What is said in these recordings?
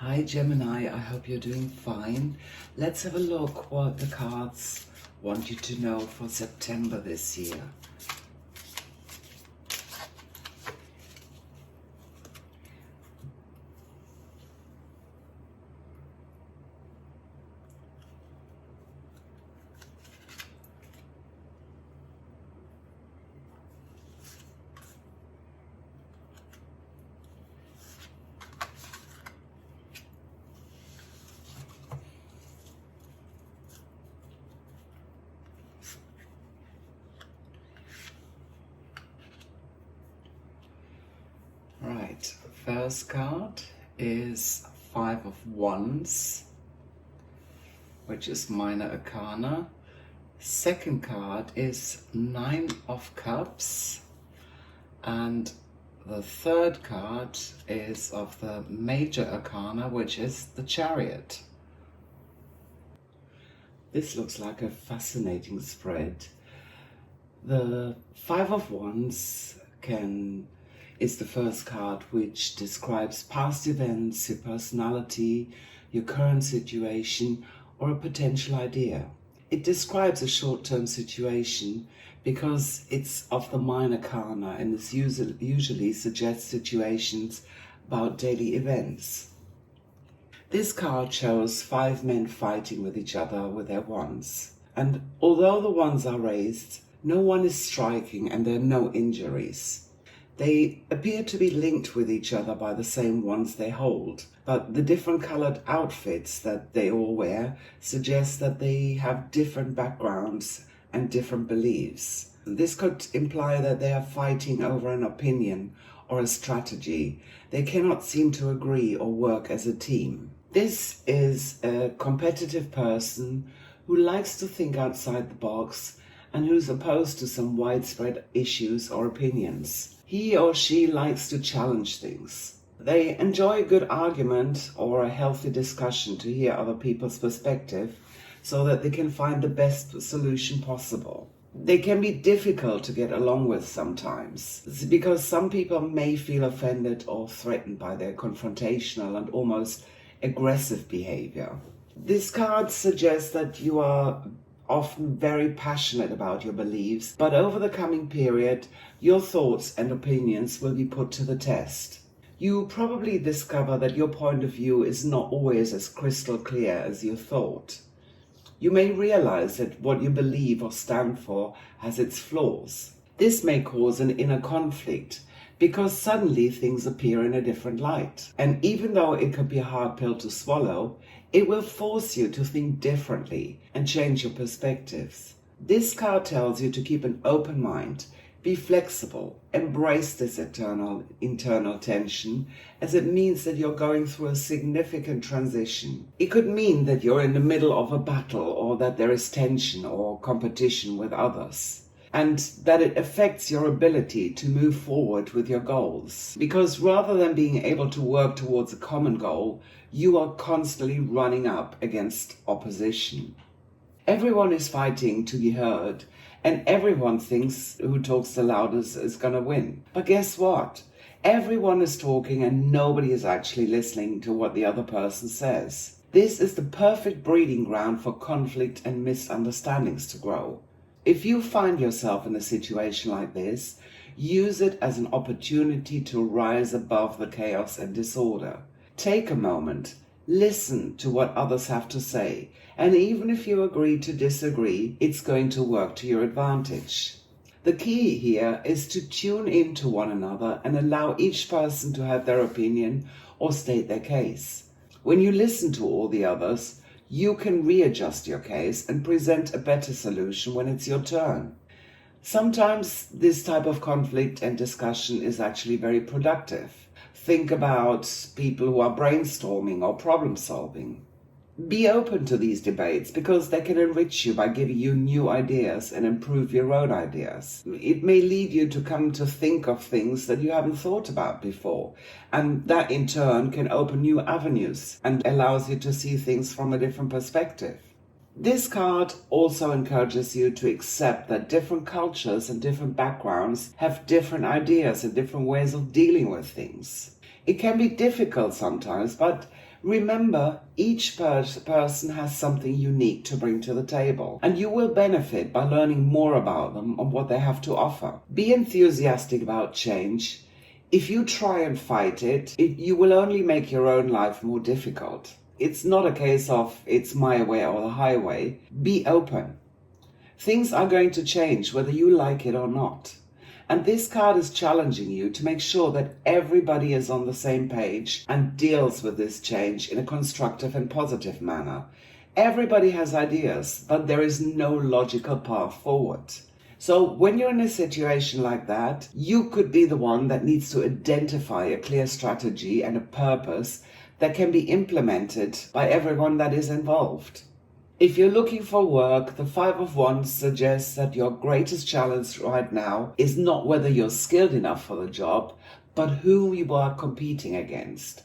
Hi Gemini, I hope you're doing fine. Let's have a look what the cards want you to know for September this year. Right, first card is Five of Wands, which is minor arcana. Second card is Nine of Cups, and the third card is of the major arcana, which is the Chariot. This looks like a fascinating spread. The Five of Wands is the first card, which describes past events, your personality, your current situation, or a potential idea. It describes a short-term situation because it's of the minor arcana and it usually suggests situations about daily events. This card shows five men fighting with each other with their wands. And although the wands are raised, no one is striking and there are no injuries. They appear to be linked with each other by the same wands they hold, but the different colored outfits that they all wear suggest that they have different backgrounds and different beliefs. This could imply that they are fighting over an opinion or a strategy. They cannot seem to agree or work as a team. This is a competitive person who likes to think outside the box and who's opposed to some widespread issues or opinions. He or she likes to challenge things. They enjoy a good argument or a healthy discussion to hear other people's perspective so that they can find the best solution possible. They can be difficult to get along with sometimes because some people may feel offended or threatened by their confrontational and almost aggressive behavior. This card suggests that you are often very passionate about your beliefs, but over the coming period, your thoughts and opinions will be put to the test. You probably discover that your point of view is not always as crystal clear as you thought. You may realize that what you believe or stand for has its flaws. This may cause an inner conflict because suddenly things appear in a different light. And even though it could be a hard pill to swallow, it will force you to think differently and change your perspectives. This card tells you to keep an open mind, be flexible, embrace this internal tension, as it means that you're going through a significant transition. It could mean that you're in the middle of a battle or that there is tension or competition with others, and that it affects your ability to move forward with your goals. Because rather than being able to work towards a common goal, you are constantly running up against opposition. Everyone is fighting to be heard, and everyone thinks who talks the loudest is going to win. But guess what? Everyone is talking and nobody is actually listening to what the other person says. This is the perfect breeding ground for conflict and misunderstandings to grow. If you find yourself in a situation like this, use it as an opportunity to rise above the chaos and disorder. Take a moment, listen to what others have to say, and even if you agree to disagree, it's going to work to your advantage. The key here is to tune into one another and allow each person to have their opinion or state their case. When you listen to all the others, you can readjust your case and present a better solution when it's your turn. Sometimes this type of conflict and discussion is actually very productive. Think about people who are brainstorming or problem solving. Be open to these debates because they can enrich you by giving you new ideas and improve your own ideas. It may lead you to come to think of things that you haven't thought about before, and that in turn can open new avenues and allows you to see things from a different perspective. This card also encourages you to accept that different cultures and different backgrounds have different ideas and different ways of dealing with things. It can be difficult sometimes, but Remember, each person has something unique to bring to the table, and you will benefit by learning more about them and what they have to offer. Be enthusiastic about change. If you try and fight it, you will only make your own life more difficult. It's not a case of it's my way or the highway. Be open. Things are going to change whether you like it or not. And this card is challenging you to make sure that everybody is on the same page and deals with this change in a constructive and positive manner. Everybody has ideas, but there is no logical path forward. So when you're in a situation like that, you could be the one that needs to identify a clear strategy and a purpose that can be implemented by everyone that is involved. If you're looking for work, the Five of Wands suggests that your greatest challenge right now is not whether you're skilled enough for the job, but who you are competing against.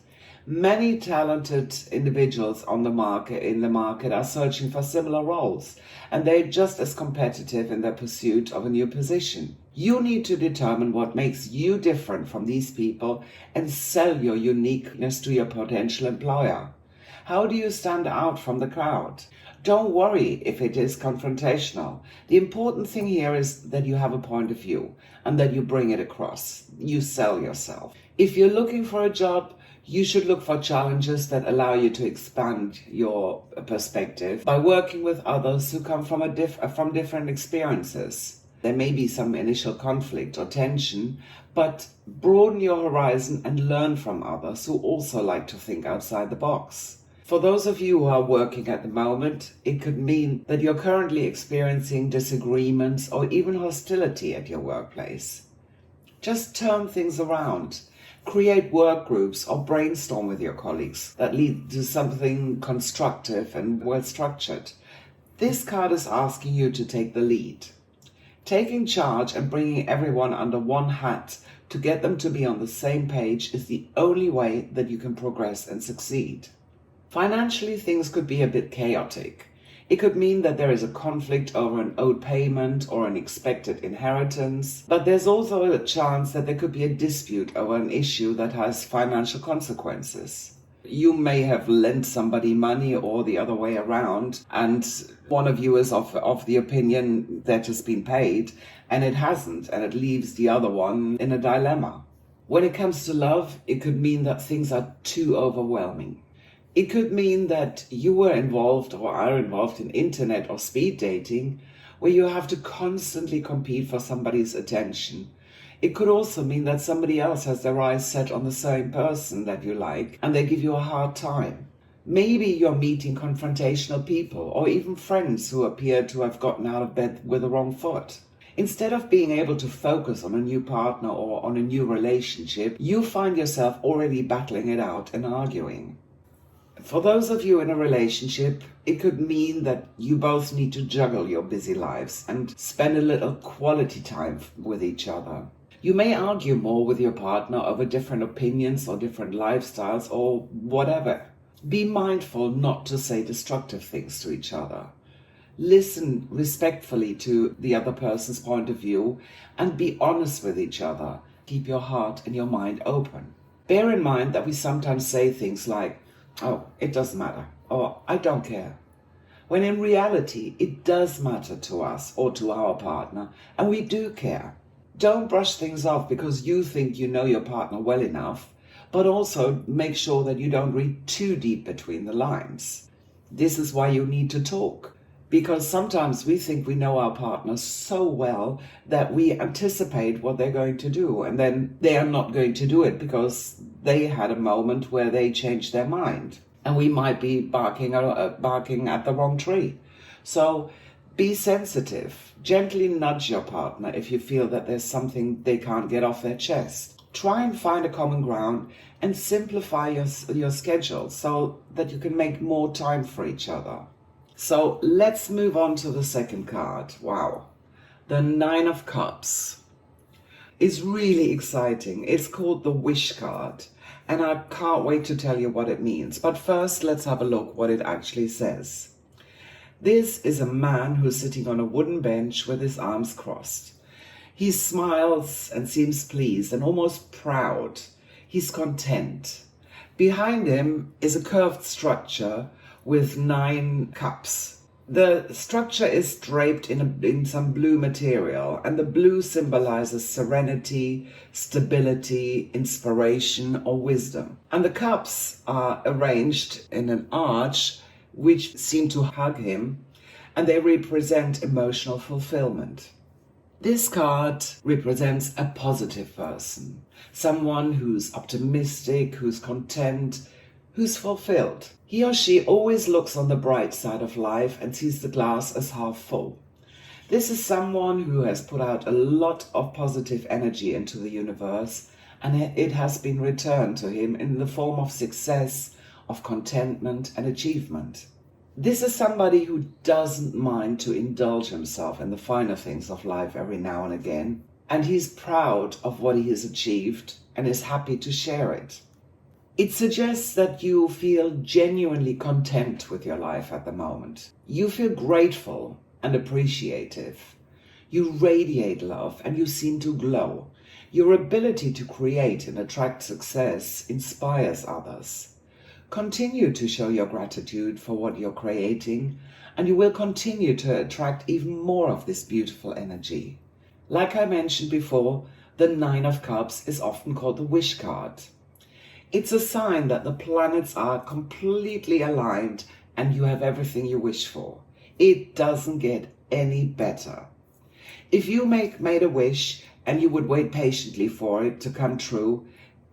Many talented individuals in the market are searching for similar roles, and they're just as competitive in their pursuit of a new position. You need to determine what makes you different from these people and sell your uniqueness to your potential employer. How do you stand out from the crowd? Don't worry if it is confrontational. The important thing here is that you have a point of view and that you bring it across. You sell yourself. If you're looking for a job, you should look for challenges that allow you to expand your perspective by working with others who come from different experiences. There may be some initial conflict or tension, but broaden your horizon and learn from others who also like to think outside the box. For those of you who are working at the moment, it could mean that you're currently experiencing disagreements or even hostility at your workplace. Just turn things around. Create work groups or brainstorm with your colleagues that lead to something constructive and well-structured. This card is asking you to take the lead. Taking charge and bringing everyone under one hat to get them to be on the same page is the only way that you can progress and succeed. Financially, things could be a bit chaotic. It could mean that there is a conflict over an owed payment or an expected inheritance, but there's also a chance that there could be a dispute over an issue that has financial consequences. You may have lent somebody money or the other way around, and one of you is of the opinion that has been paid, and it hasn't, and it leaves the other one in a dilemma. When it comes to love, it could mean that things are too overwhelming. It could mean that you were involved or are involved in internet or speed dating, where you have to constantly compete for somebody's attention. It could also mean that somebody else has their eyes set on the same person that you like, and they give you a hard time. Maybe you're meeting confrontational people or even friends who appear to have gotten out of bed with the wrong foot. Instead of being able to focus on a new partner or on a new relationship, you find yourself already battling it out and arguing. For those of you in a relationship, it could mean that you both need to juggle your busy lives and spend a little quality time with each other. You may argue more with your partner over different opinions or different lifestyles or whatever. Be mindful not to say destructive things to each other. Listen respectfully to the other person's point of view and be honest with each other. Keep your heart and your mind open. Bear in mind that we sometimes say things like, "Oh, it doesn't matter," or "I don't care," when in reality it does matter to us or to our partner, and we do care. Don't brush things off because you think you know your partner well enough, but also make sure that you don't read too deep between the lines. This is why you need to talk, because sometimes we think we know our partner so well that we anticipate what they're going to do, and then they are not going to do it because they had a moment where they changed their mind, and we might be barking at the wrong tree. So be sensitive. Gently nudge your partner if you feel that there's something they can't get off their chest. Try and find a common ground and simplify your schedule so that you can make more time for each other. So let's move on to the second card. Wow. The Nine of Cups is really exciting. It's called the Wish card, and I can't wait to tell you what it means. But first, let's have a look what it actually says. This is a man who's sitting on a wooden bench with his arms crossed. He smiles and seems pleased and almost proud. He's content. Behind him is a curved structure with 9 cups. The structure is draped in some blue material, and the blue symbolizes serenity, stability, inspiration, or wisdom. And the cups are arranged in an arch which seem to hug him, and they represent emotional fulfillment. This card represents a positive person, someone who's optimistic, who's content, who's fulfilled. He or she always looks on the bright side of life and sees the glass as half full. This is someone who has put out a lot of positive energy into the universe, and it has been returned to him in the form of success, of contentment and achievement. This is somebody who doesn't mind to indulge himself in the finer things of life every now and again, and he's proud of what he has achieved and is happy to share it. It suggests that you feel genuinely content with your life at the moment. You feel grateful and appreciative. You radiate love and you seem to glow. Your ability to create and attract success inspires others. Continue to show your gratitude for what you're creating, and you will continue to attract even more of this beautiful energy. Like I mentioned before, the 9 of Cups is often called the wish card. It's a sign that the planets are completely aligned and you have everything you wish for. It doesn't get any better. If you made a wish and you would wait patiently for it to come true,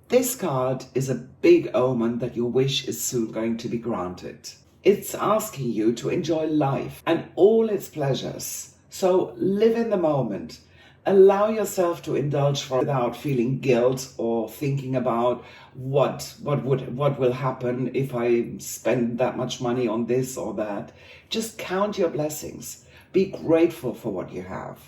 this card is a big omen that your wish is soon going to be granted. It's asking you to enjoy life and all its pleasures. So live in the moment. Allow yourself to indulge without feeling guilt or thinking about what will happen if I spend that much money on this or that. Just count your blessings. Be grateful for what you have.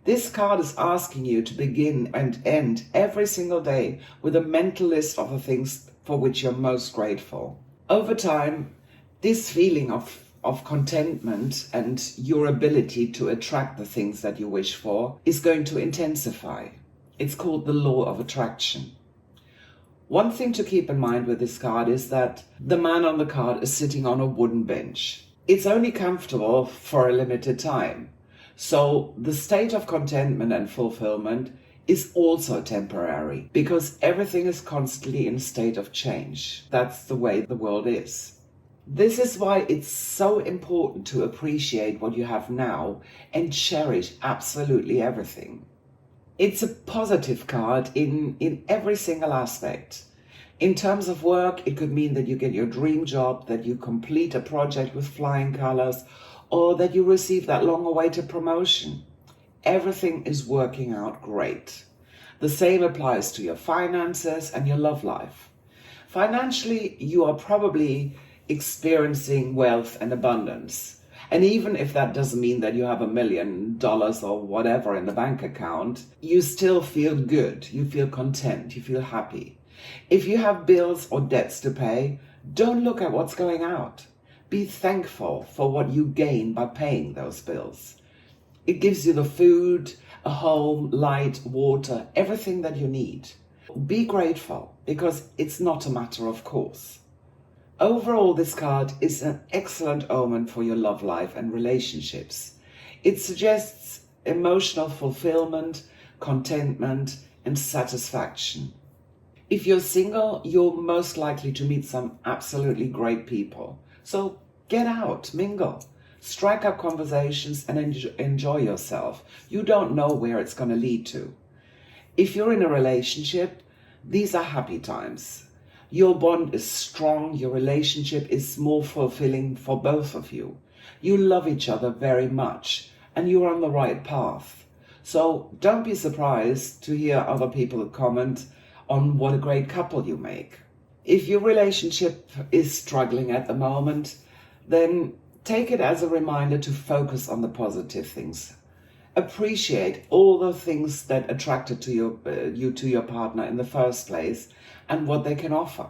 This card is asking you to begin and end every single day with a mental list of the things for which you're most grateful. Over time, this feeling of contentment and your ability to attract the things that you wish for is going to intensify. It's called the law of attraction. One thing to keep in mind with this card is that the man on the card is sitting on a wooden bench. It's only comfortable for a limited time. So the state of contentment and fulfillment is also temporary because everything is constantly in a state of change. That's the way the world is. This is why it's so important to appreciate what you have now and cherish absolutely everything. It's a positive card in every single aspect. In terms of work, it could mean that you get your dream job, that you complete a project with flying colors, or that you receive that long-awaited promotion. Everything is working out great. The same applies to your finances and your love life. Financially, you are probably experiencing wealth and abundance. And even if that doesn't mean that you have $1 million or whatever in the bank account, you still feel good, you feel content, you feel happy. If you have bills or debts to pay, don't look at what's going out. Be thankful for what you gain by paying those bills. It gives you the food, a home, light, water, everything that you need. Be grateful because it's not a matter of course. Overall, this card is an excellent omen for your love life and relationships. It suggests emotional fulfillment, contentment, and satisfaction. If you're single, you're most likely to meet some absolutely great people. So get out, mingle, strike up conversations and enjoy yourself. You don't know where it's going to lead to. If you're in a relationship, these are happy times. Your bond is strong, your relationship is more fulfilling for both of you. You love each other very much and you're on the right path. So don't be surprised to hear other people comment on what a great couple you make. If your relationship is struggling at the moment, then take it as a reminder to focus on the positive things. Appreciate all the things that attracted you to your partner in the first place and what they can offer.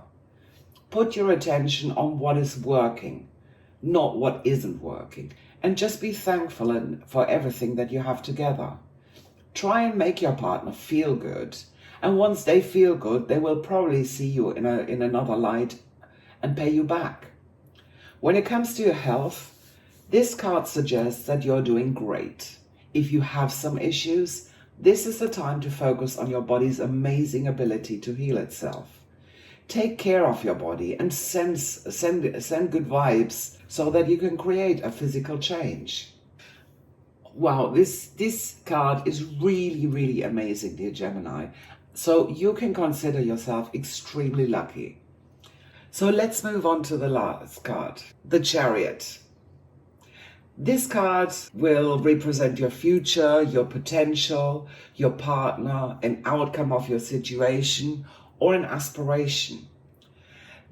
Put your attention on what is working, not what isn't working, and just be thankful for everything that you have together. Try and make your partner feel good And once they feel good, they will probably see you in another light and pay you back. When it comes to your health, this card suggests that you're doing great. If you have some issues, this is the time to focus on your body's amazing ability to heal itself. Take care of your body and send good vibes so that you can create a physical change. Wow, this card is really, really amazing, dear Gemini. So you can consider yourself extremely lucky. So let's move on to the last card, the Chariot. This card will represent your future, your potential, your partner, an outcome of your situation, or an aspiration.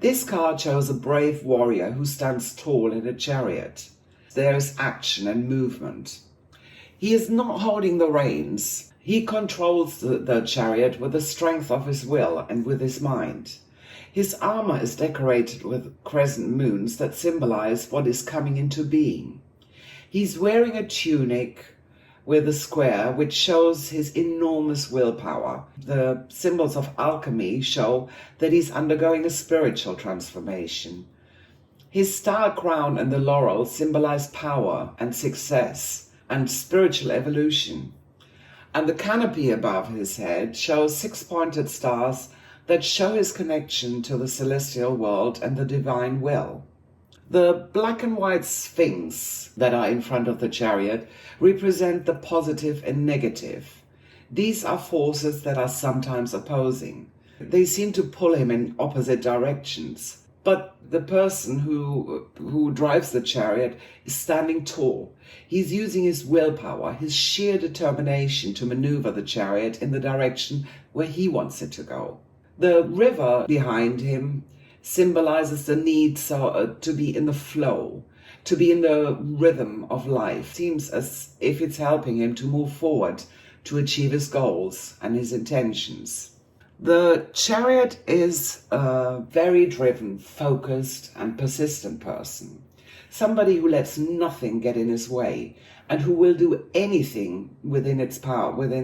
This card shows a brave warrior who stands tall in a chariot. There is action and movement. He is not holding the reins. He controls the chariot with the strength of his will and with his mind. His armor is decorated with crescent moons that symbolize what is coming into being. He's wearing a tunic with a square, which shows his enormous willpower. The symbols of alchemy show that he's undergoing a spiritual transformation. His star crown and the laurel symbolize power and success and spiritual evolution. And the canopy above his head shows 6 pointed stars that show his connection to the celestial world and the divine will. The black and white sphinx that are in front of the chariot represent the positive and negative. These are forces that are sometimes opposing. They seem to pull him in opposite directions. But the person who drives the chariot is standing tall. He's using his willpower, his sheer determination to maneuver the chariot in the direction where he wants it to go. The river behind him symbolizes the need to be in the flow, to be in the rhythm of life. It seems as if it's helping him to move forward, to achieve his goals and his intentions. The chariot is a very driven, focused and persistent person. Somebody who lets nothing get in his way and who will do anything within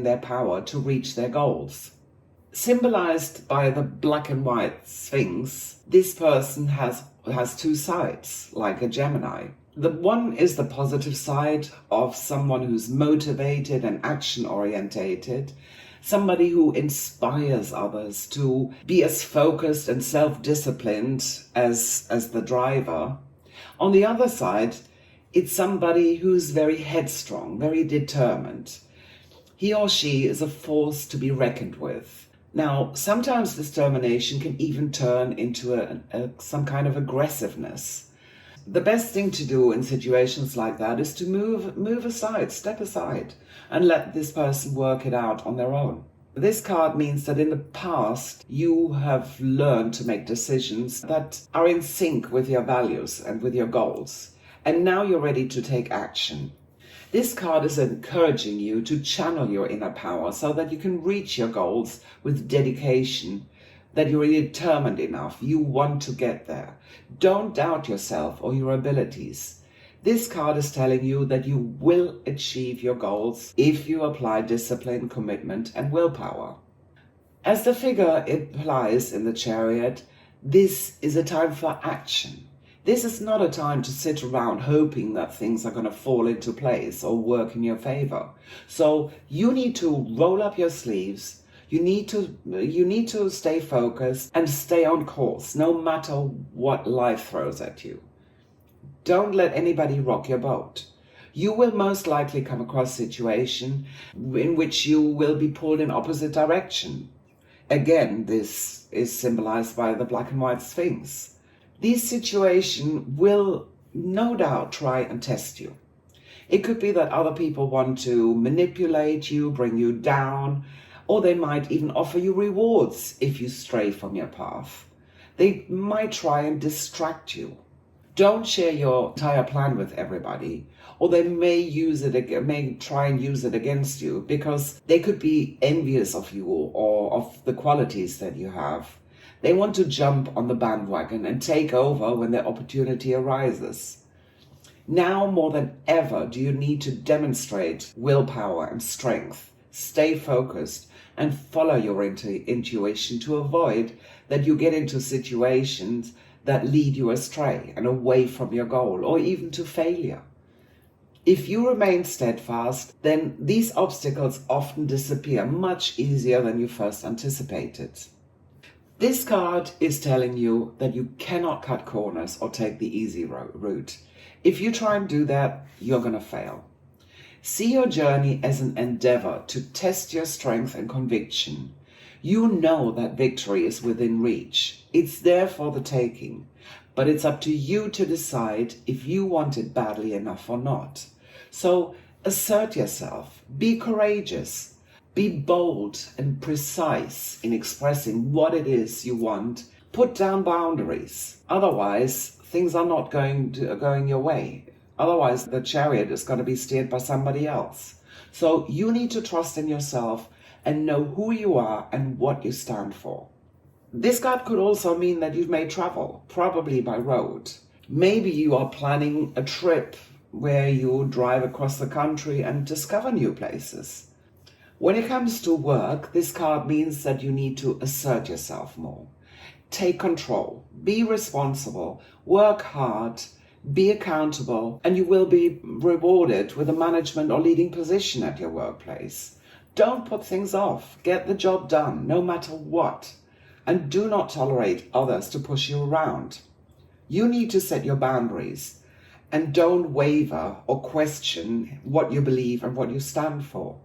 their power to reach their goals. Symbolized by the black and white sphinx, this person has 2 sides, like a Gemini. The one is the positive side of someone who's motivated and action-orientated, somebody who inspires others to be as focused and self-disciplined as the driver. On the other side, it's somebody who's very headstrong, very determined. He or she is a force to be reckoned with. Now, sometimes this determination can even turn into some kind of aggressiveness. The best thing to do in situations like that is to move aside, step aside, and let this person work it out on their own. This card means that in the past, you have learned to make decisions that are in sync with your values and with your goals. And now you're ready to take action. This card is encouraging you to channel your inner power so that you can reach your goals with dedication, that you're determined enough, you want to get there. Don't doubt yourself or your abilities. This card is telling you that you will achieve your goals if you apply discipline, commitment, and willpower. As the figure implies in the chariot, this is a time for action. This is not a time to sit around hoping that things are going to fall into place or work in your favor. So you need to roll up your sleeves. You need to stay focused and stay on course, no matter what life throws at you. Don't let anybody rock your boat. You will most likely come across a situation in which you will be pulled in opposite direction. Again, this is symbolized by the black and white sphinx. These situations will no doubt try and test you. It could be that other people want to manipulate you, bring you down, or they might even offer you rewards if you stray from your path. They might try and distract you. Don't share your entire plan with everybody, or they may try and use it against you because they could be envious of you or of the qualities that you have. They want to jump on the bandwagon and take over when the opportunity arises. Now more than ever do you need to demonstrate willpower and strength. Stay focused and follow your intuition to avoid that you get into situations that lead you astray and away from your goal or even to failure. If you remain steadfast, then these obstacles often disappear much easier than you first anticipated. This card is telling you that you cannot cut corners or take the easy route. If you try and do that, you're going to fail. See your journey as an endeavor to test your strength and conviction. You know that victory is within reach. It's there for the taking, but it's up to you to decide if you want it badly enough or not. So assert yourself, be courageous, be bold and precise in expressing what it is you want. Put down boundaries. Otherwise, things are not going your way. Otherwise, the chariot is going to be steered by somebody else. So you need to trust in yourself and know who you are and what you stand for. This card could also mean that you may travel, probably by road. Maybe you are planning a trip where you drive across the country and discover new places. When it comes to work, this card means that you need to assert yourself more. Take control, be responsible, work hard, be accountable, and you will be rewarded with a management or leading position at your workplace. Don't put things off. Get the job done, no matter what. And do not tolerate others to push you around. You need to set your boundaries and don't waver or question what you believe and what you stand for.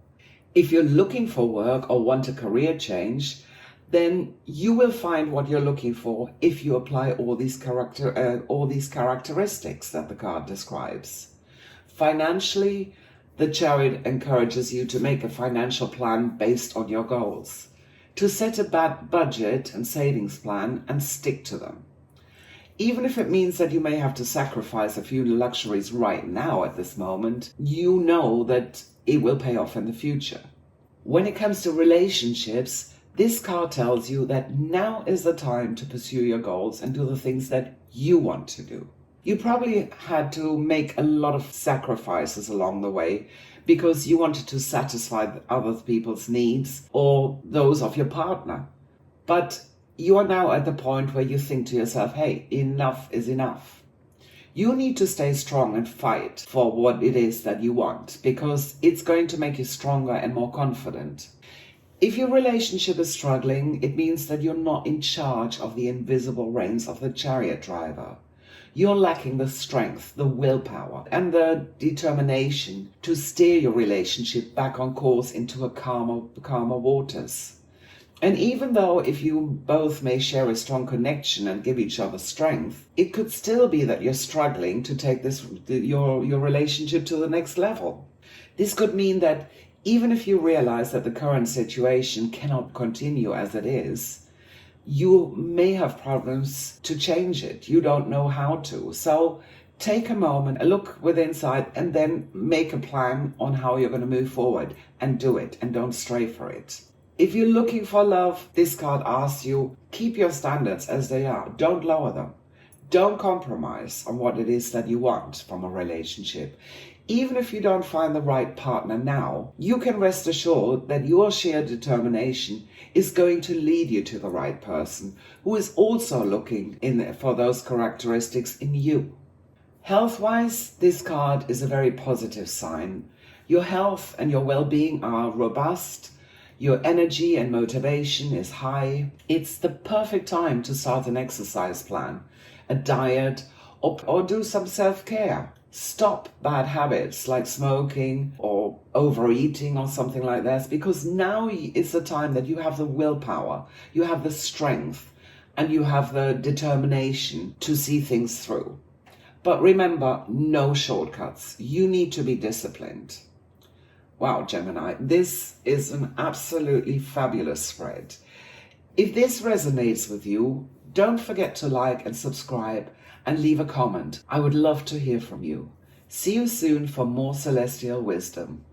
If you're looking for work or want a career change, then you will find what you're looking for if you apply all these characteristics that the card describes. Financially, the chariot encourages you to make a financial plan based on your goals, to set a budget and savings plan and stick to them. Even if it means that you may have to sacrifice a few luxuries right now at this moment, you know that it will pay off in the future. When it comes to relationships, this card tells you that now is the time to pursue your goals and do the things that you want to do. You probably had to make a lot of sacrifices along the way because you wanted to satisfy other people's needs or those of your partner. But you are now at the point where you think to yourself, hey, enough is enough. You need to stay strong and fight for what it is that you want because it's going to make you stronger and more confident. If your relationship is struggling, it means that you're not in charge of the invisible reins of the chariot driver. You're lacking the strength, the willpower, and the determination to steer your relationship back on course into calmer waters. And even though if you both may share a strong connection and give each other strength, it could still be that you're struggling to take your relationship to the next level. This could mean that even if you realize that the current situation cannot continue as it is, you may have problems to change it. You don't know how to. So take a moment, look within inside, and then make a plan on how you're going to move forward and do it, and don't stray for it. If you're looking for love, this card asks you, keep your standards as they are. Don't lower them. Don't compromise on what it is that you want from a relationship. Even if you don't find the right partner now, you can rest assured that your sheer determination is going to lead you to the right person who is also looking for those characteristics in you. Health-wise, this card is a very positive sign. Your health and your well-being are robust. Your energy and motivation is high. It's the perfect time to start an exercise plan, a diet, or do some self-care. Stop bad habits like smoking or overeating or something like that, because now is the time that you have the willpower, you have the strength, and you have the determination to see things through. But remember, no shortcuts. You need to be disciplined. Wow, Gemini, this is an absolutely fabulous spread. If this resonates with you, don't forget to like and subscribe and leave a comment. I would love to hear from you. See you soon for more celestial wisdom.